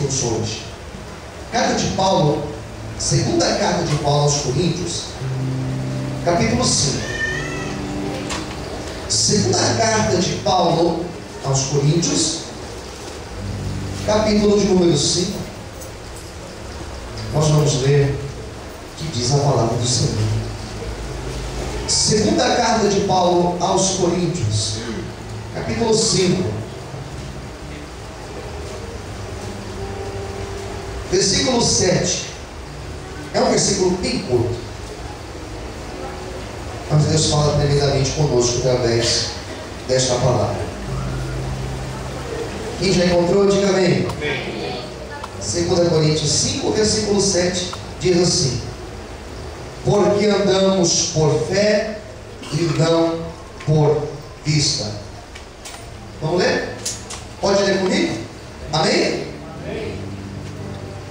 juntos hoje. Carta de Paulo, segunda carta de Paulo aos Coríntios, capítulo 5. Segunda carta de Paulo aos Coríntios, capítulo de número 5. Nós vamos ler o que diz a palavra do Senhor. Segunda carta de Paulo aos Coríntios, capítulo 5, versículo 7. É um versículo bem curto, mas Deus fala tremendamente conosco através desta palavra. Quem já encontrou, diga amém. 2 Coríntios 5, versículo 7 diz assim: porque andamos por fé e não por vista. Vamos ler? Pode ler comigo? Amém? Amém.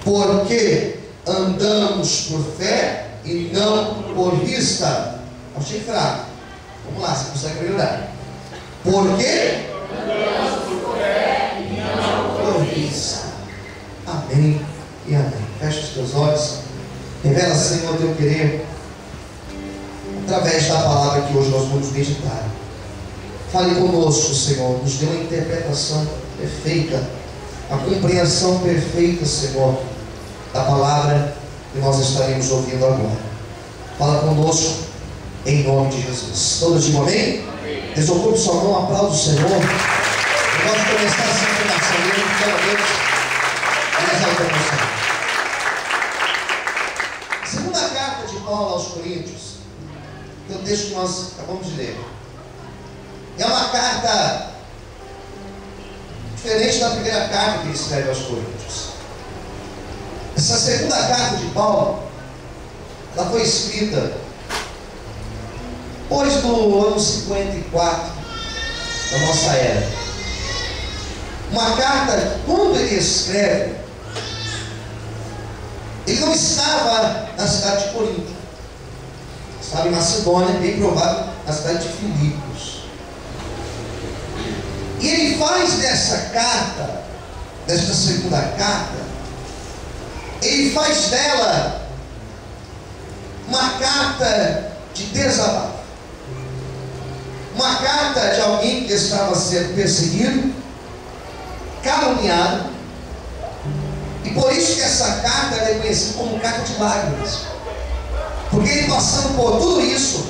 Porque andamos por fé e não por vista. Achei fraco. Vamos lá, você consegue melhorar. Porque andamos por fé e não por vista. Amém e amém. Fecha os teus olhos. Revela, Senhor, o teu querer através da palavra que hoje nós vamos meditar. Fale conosco, Senhor. Nos dê uma interpretação perfeita, a compreensão perfeita, Senhor, da palavra que nós estaremos ouvindo agora. Fala conosco em nome de Jesus. Todos digam amém? Amém. Desocupe sua mão, aplaude o Senhor. E nós começar essa informação dele, pelo menos, exalta o Senhor. Segunda carta de Paulo aos Coríntios, que é o texto que nós acabamos de ler. É uma carta diferente da primeira carta que ele escreve aos Coríntios. Essa segunda carta de Paulo, ela foi escrita depois do ano 54 da nossa era. Uma carta, quando ele escreve, ele não estava na cidade de Corinto, estava em Macedônia, bem provável na cidade de Filipos. E ele faz dessa carta, desta segunda carta, ele faz dela uma carta de desabafo, uma carta de alguém que estava sendo perseguido, caluniado, e por isso que essa carta é conhecida como carta de lágrimas, porque ele, passando por tudo isso,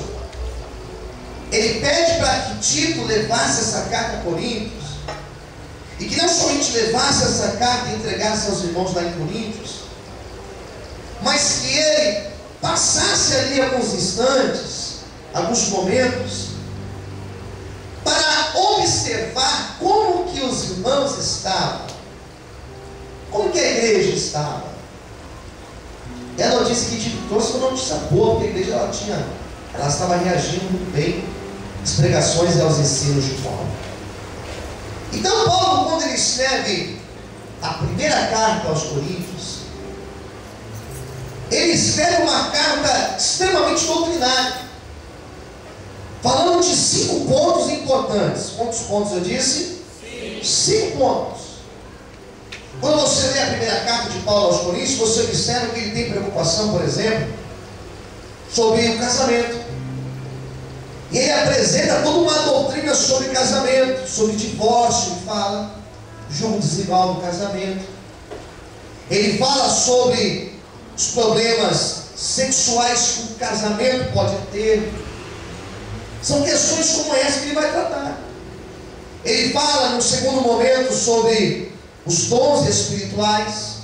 ele pede para que Tito levasse essa carta a Coríntios, e que não somente levasse essa carta e entregasse aos irmãos lá em Coríntios, mas que ele passasse ali alguns instantes, alguns momentos, para observar como que os irmãos estavam, como que a igreja estava. E a notícia que Tito trouxe foi uma notícia boa, porque a igreja ela estava reagindo muito bem às pregações e aos ensinos de Paulo. Então Paulo, quando ele escreve a primeira carta aos Coríntios, ele escreve uma carta extremamente doutrinária, falando de 5 pontos importantes. Quantos pontos eu disse? 5 pontos. Quando você lê a primeira carta de Paulo aos Coríntios, você observa que ele tem preocupação, por exemplo, sobre o casamento. E ele apresenta toda uma doutrina sobre casamento, sobre divórcio. Ele fala do jogo desigual do casamento. Ele fala sobre os problemas sexuais que o casamento pode ter. São questões como essa que ele vai tratar. Ele fala, no segundo momento, sobre os dons espirituais,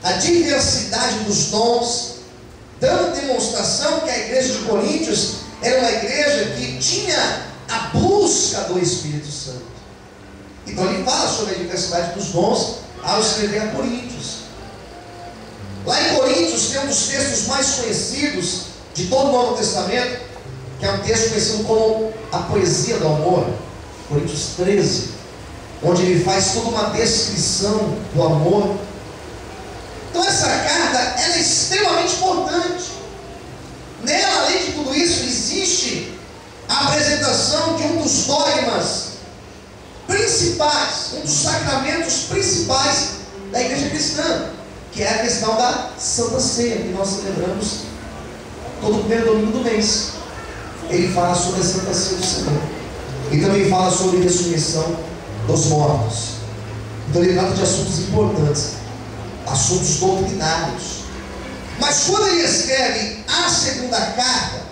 a diversidade dos dons, dando demonstração que a igreja de Coríntios era uma igreja que tinha a busca do Espírito Santo. Então ele fala sobre a diversidade dos dons ao escrever a Coríntios. Lá em Coríntios tem um dos textos mais conhecidos de todo o Novo Testamento, que é um texto conhecido como a poesia do amor, Coríntios 13, onde ele faz toda uma descrição do amor. Então essa carta, ela é extremamente importante. Nela, além de tudo isso, existe a apresentação de um dos dogmas principais, um dos sacramentos principais da igreja cristã, que é a questão da Santa Ceia, que nós celebramos todo primeiro domingo do mês. Ele fala sobre a Santa Ceia do Senhor. E também fala sobre a ressurreição dos mortos. Então ele trata de assuntos importantes, assuntos doutrinários. Mas quando ele escreve a segunda carta,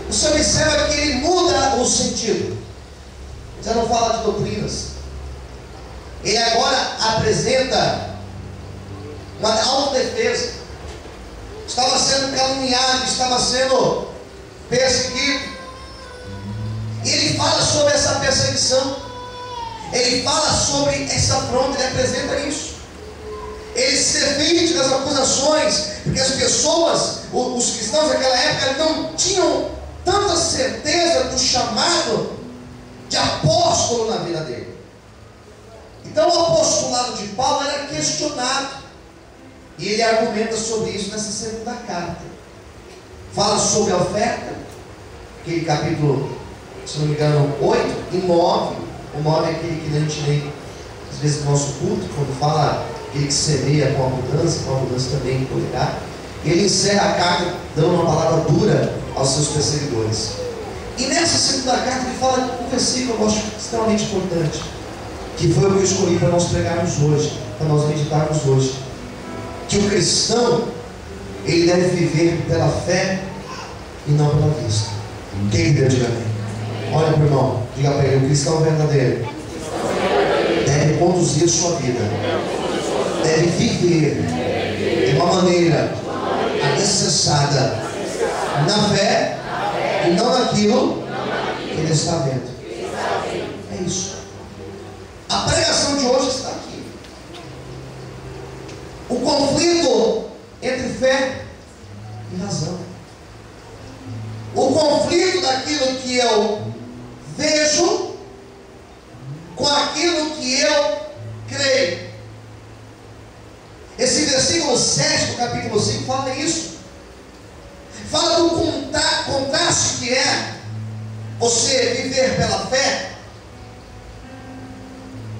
você observa que ele muda o sentido. Já não fala de doutrinas. Ele agora apresenta uma autodefesa. Estava sendo caluniado, estava sendo perseguido. E ele fala sobre essa perseguição. Ele fala sobre essa afronta, ele apresenta isso. Ele se defende das acusações, porque as pessoas, os cristãos daquela época, não tinham tanta certeza do chamado de apóstolo na vida dele. Então o apostolado de Paulo era questionado, e ele argumenta sobre isso nessa segunda carta. Fala sobre a oferta, aquele capítulo, se não me engano, 8 e 9. O 9 é aquele que a gente lê às vezes no nosso culto, quando fala aquele que semeia com a mudança também colherá. Ele encerra a carta dando uma palavra dura aos seus perseguidores. E nessa segunda carta ele fala um versículo que eu acho extremamente importante, que foi o que eu escolhi para nós pregarmos hoje, para nós meditarmos hoje. Que o cristão, ele deve viver pela fé e não pela vista. Quem deu, diga amém. Olha para o irmão, diga para ele: o cristão verdadeiro deve conduzir sua vida, deve viver de uma maneira alicerçada na fé e não naquilo que ele está vendo. É isso. A pregação de hoje está aqui. O conflito entre fé e razão. O conflito daquilo que eu vejo com aquilo que eu creio. Esse versículo 7 do capítulo 5 fala isso. Fala do contraste que é você viver pela fé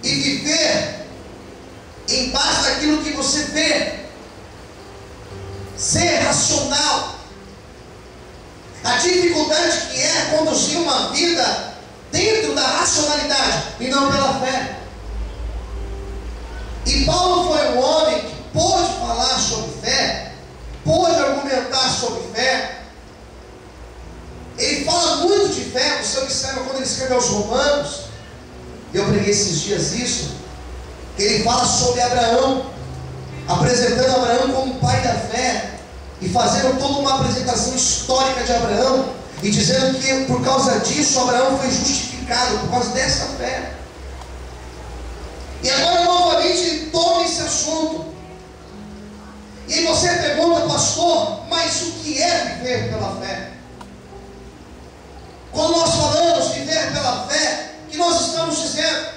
e viver em base daquilo que você vê. Ser racional. A dificuldade que é conduzir uma vida dentro da racionalidade e não pela fé. E Paulo foi um homem que pôde falar sobre fé, pôde argumentar sobre fé. Ele fala muito de fé. Você observa quando ele escreve aos Romanos, eu preguei esses dias isso, ele fala sobre Abraão, apresentando Abraão como pai da fé, e fazendo toda uma apresentação histórica de Abraão, e dizendo que por causa disso Abraão foi justificado, por causa dessa fé. E agora novamente ele toma esse assunto. E aí você pergunta: pastor, mas o que é viver pela fé? Quando nós falamos viver pela fé, o que nós estamos dizendo?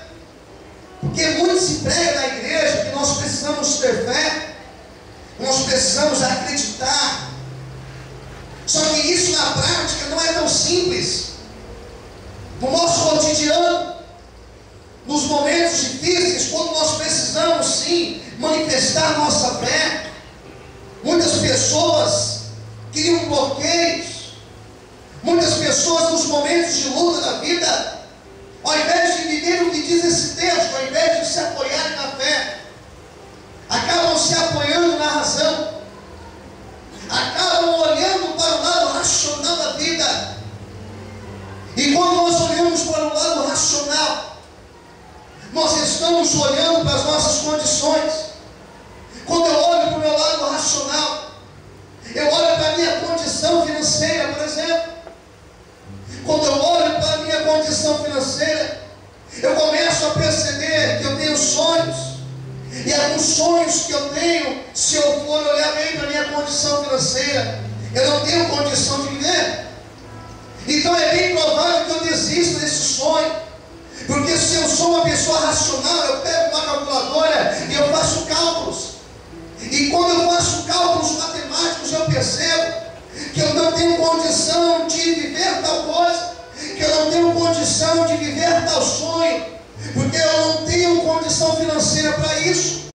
Porque muito se prega na igreja que nós precisamos ter fé, nós precisamos acreditar. Só que isso na prática não é tão simples. No nosso cotidiano, nos momentos difíceis, quando nós precisamos sim manifestar nossa fé, muitas pessoas criam bloqueios. Muitas pessoas nos momentos de luta da vida, ao invés de viver o que diz esse texto, ao invés de se apoiarem na fé, acabam se apoiando na razão, acabam olhando para o lado racional da vida. E quando nós olhamos para o lado racional, nós estamos olhando para as nossas condições. Quando eu olho para o meu lado racional, eu olho para a minha condição financeira, por exemplo. Quando eu olho para a minha condição financeira, eu começo a perceber que eu tenho sonhos. E alguns sonhos que eu tenho, se eu for olhar bem para a minha condição financeira, eu não tenho condição de viver. Então é bem provável que eu desista desse sonho. Porque se eu sou uma pessoa racional, eu pego uma calculadora e eu faço cálculos. E quando eu faço cálculos matemáticos, eu percebo que eu não tenho condição de viver tal coisa, que eu não tenho condição de viver tal sonho, porque eu não tenho condição condição financeira para isso.